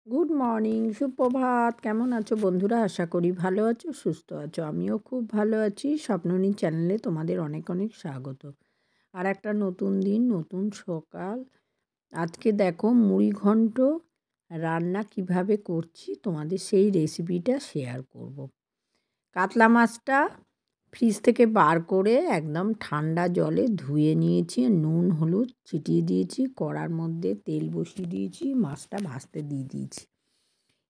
Good morning, সুপ্রভাত। কেমন আছো বন্ধুরা? আশা করি ভালো আছো, সুস্থ আছো। আমিও খুব ভালো আছি। স্বপ্ননী চ্যানেলে তোমাদের অনেক অনেক স্বাগত। আর একটা নতুন দিন, নতুন সকাল। আজকে দেখো মুড়ি ঘন্ট রান্না কিভাবে করছি তোমাদের সেই রেসিপিটা শেয়ার করব। কাতলা মাছটা ফ্রিজ থেকে বার করে একদম ঠান্ডা জলে ধুয়ে নিয়েছি, নুন হলুদ ছিটিয়ে দিয়েছি, কড়ার মধ্যে তেল বসিয়ে দিয়েছি, মাছটা ভাজতে দিয়ে দিয়েছি।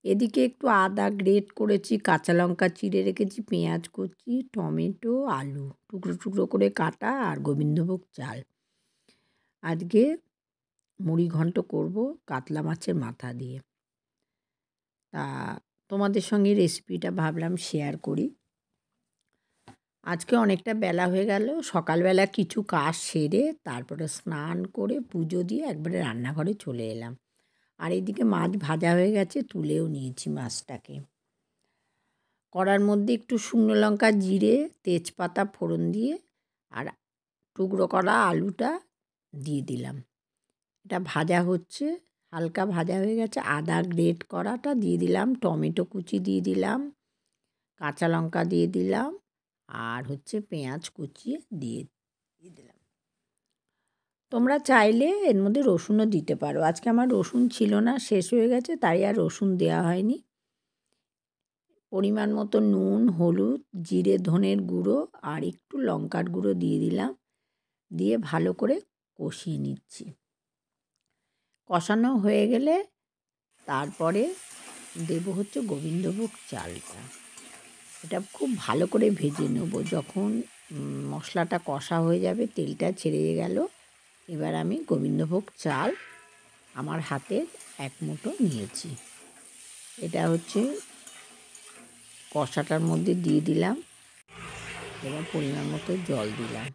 এদিকে একটু আদা গ্রেট করেছি, কাঁচা লঙ্কা চিড়ে রেখেছি, পেঁয়াজ কুচি, টমেটো, আলু টুকরো টুকরো করে কাটা আর গোবিন্দভোগ চাল। আজকে মুড়ি ঘন্ট করব কাতলা মাছের মাথা দিয়ে। তা তোমাদের সঙ্গে রেসিপিটা ভাবলাম শেয়ার করি। আজকে অনেকটা বেলা হয়ে গেল। সকালবেলা কিছু কাজ সেরে তারপরে স্নান করে পুজো দিয়ে একবারে রান্নাঘরে চলে এলাম। আর এইদিকে মাছ ভাজা হয়ে গেছে, তুলেও নিয়েছি মাছটাকে। কড়ার মধ্যে একটু শুকনো লঙ্কা, জিরে, তেজপাতা ফোড়ন দিয়ে আর টুকরো করা আলুটা দিয়ে দিলাম। এটা ভাজা হচ্ছে, হালকা ভাজা হয়ে গেছে। আদা গ্রেট করাটা দিয়ে দিলাম, টমেটো কুচি দিয়ে দিলাম, কাঁচা লঙ্কা দিয়ে দিলাম, আর পেঁয়াজ কুচিয়ে দিয়ে দিলাম। তোমরা চাইলে এর মধ্যে রসুনও দিতে পারো। আজকে আমার রসুন ছিল না, শেষ হয়ে গেছে, তাই আর রসুন দেওয়া হয়নি। পরিমাণ মতো নুন, হলুদ, জিরে ধনের গুঁড়ো আর একটু লঙ্কার গুঁড়ো দিয়ে দিলাম। দিয়ে ভালো করে কষিয়ে নিচ্ছি। কষানো হয়ে গেলে তারপরে দেবো গোবিন্দভোগ চালটা। এটা খুব ভালো করে ভেজে নেব। যখন মশলাটা কষা হয়ে যাবে, তেলটা ছেড়ে গেল, এবার আমি গোবিন্দভোগ চাল আমার হাতে এক মুঠো নিয়েছি। এটা কষাটার মধ্যে দিয়ে দিলাম। এবার পরিমাণ মতো জল দিলাম।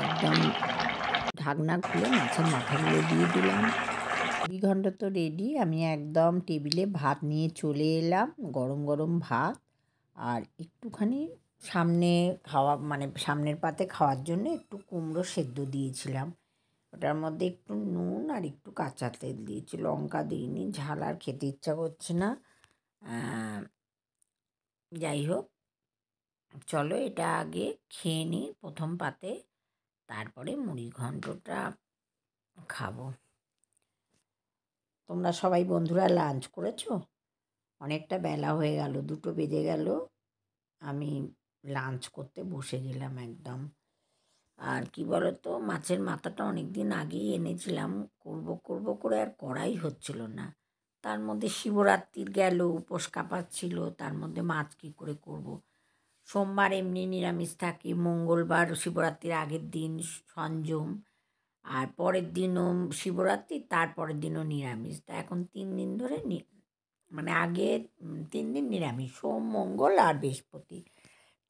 একদম ঢাকনা খুলে মাছের মাথাগুলো দিয়ে দিলাম। মুড়ি ঘন্ট তো রেডি। আমি একদম টেবিলে ভাত নিয়ে চলে এলাম, গরম গরম ভাত। আর একটুখানি সামনের পাতে খাওয়ার জন্য একটু কুমড়ো সেদ্ধ দিয়েছিলাম। ওটার মধ্যে একটু নুন আর একটু কাঁচা তেল দিয়েছি, লঙ্কা দিইনি, ঝাল আর খেতে ইচ্ছা করছে না। যাই হোক, চলো এটা আগে খেয়ে নিই প্রথম পাতে, তারপরে মুড়ি ঘন্টটা খাবো। তোমরা সবাই বন্ধুরা লাঞ্চ করেছো? অনেকটা বেলা হয়ে গেল, 2টো বেজে গেল। আমি লাঞ্চ করতে বসে গেলাম একদম। আর কি বলো তো, মাছের মাথাটা অনেক দিন আগেই এনেছিলাম, করব করে আর করাই হচ্ছিল না। তার মধ্যে শিবরাত্রির গেল, উপোস কাপাচ্ছিল, তার মধ্যে মাছ কী করে করব। সোমবার এমনি নিরামিষ থাকে, মঙ্গলবার শিবরাত্রির আগের দিন সংযম, আর পরের দিনও শিবরাত্রি, তারপরের দিনও নিরামিষ। তা এখন 3 দিন ধরে আগে 3 দিন নিরামিষ, সোম মঙ্গল আর বৃহস্পতি,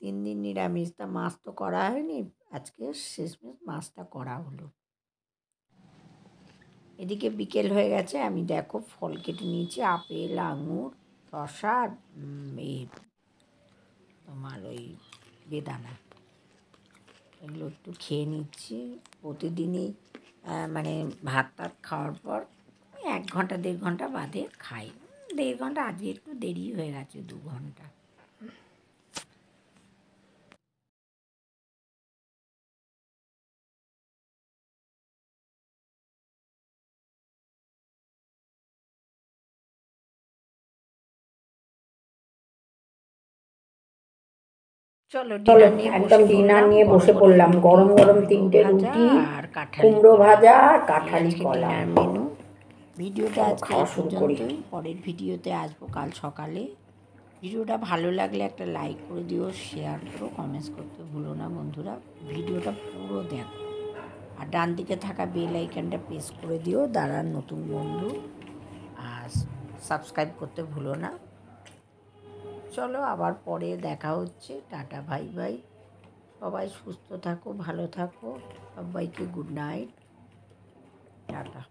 3 দিন নিরামিষ। তা মাছ তো করা হয়নি, আজকে শেষমেশ মাছটা করা হলো। এদিকে বিকেল হয়ে গেছে, আমি দেখো ফল কেটে নিয়েছি, আপেল, আঙুর, শসা, তোমার ওই বেদানা, এগুলো একটু খেয়ে নিচ্ছি। প্রতিদিনই ভাত টাত খাওয়ার পর 1 ঘন্টা 1.5 ঘন্টা বাদে খাই। 1.5 ঘন্টা, আজকে একটু দেরি হয়ে গেছে, 2 ঘন্টা। চলো একদম ডিনার নিয়ে বসে পড়লাম। গরম গরম 3টে রুটি, কুমড়ো ভাজা আর কাঁঠালি কলা মেনু। ভিডিওটা আজকে শুরু করি। পরের ভিডিওতে আসবো কাল সকালে। ভিডিওটা ভালো লাগলে একটা লাইক করে দিও, শেয়ার করো, কমেন্টস করতে ভুলো না বন্ধুরা। ভিডিওটা পুরো দেখো আর ডান দিকে থাকা বেল আইকনটা প্রেস করে দিও, দাঁড়ান নতুন বন্ধু। আর সাবস্ক্রাইব করতে ভুলো না। চলো আবার পরে দেখা হচ্ছে। Tata, bye bye. সবাই সুস্থ থাকো, ভালো থাকো। সবাইকে গুড নাইট, টাটা।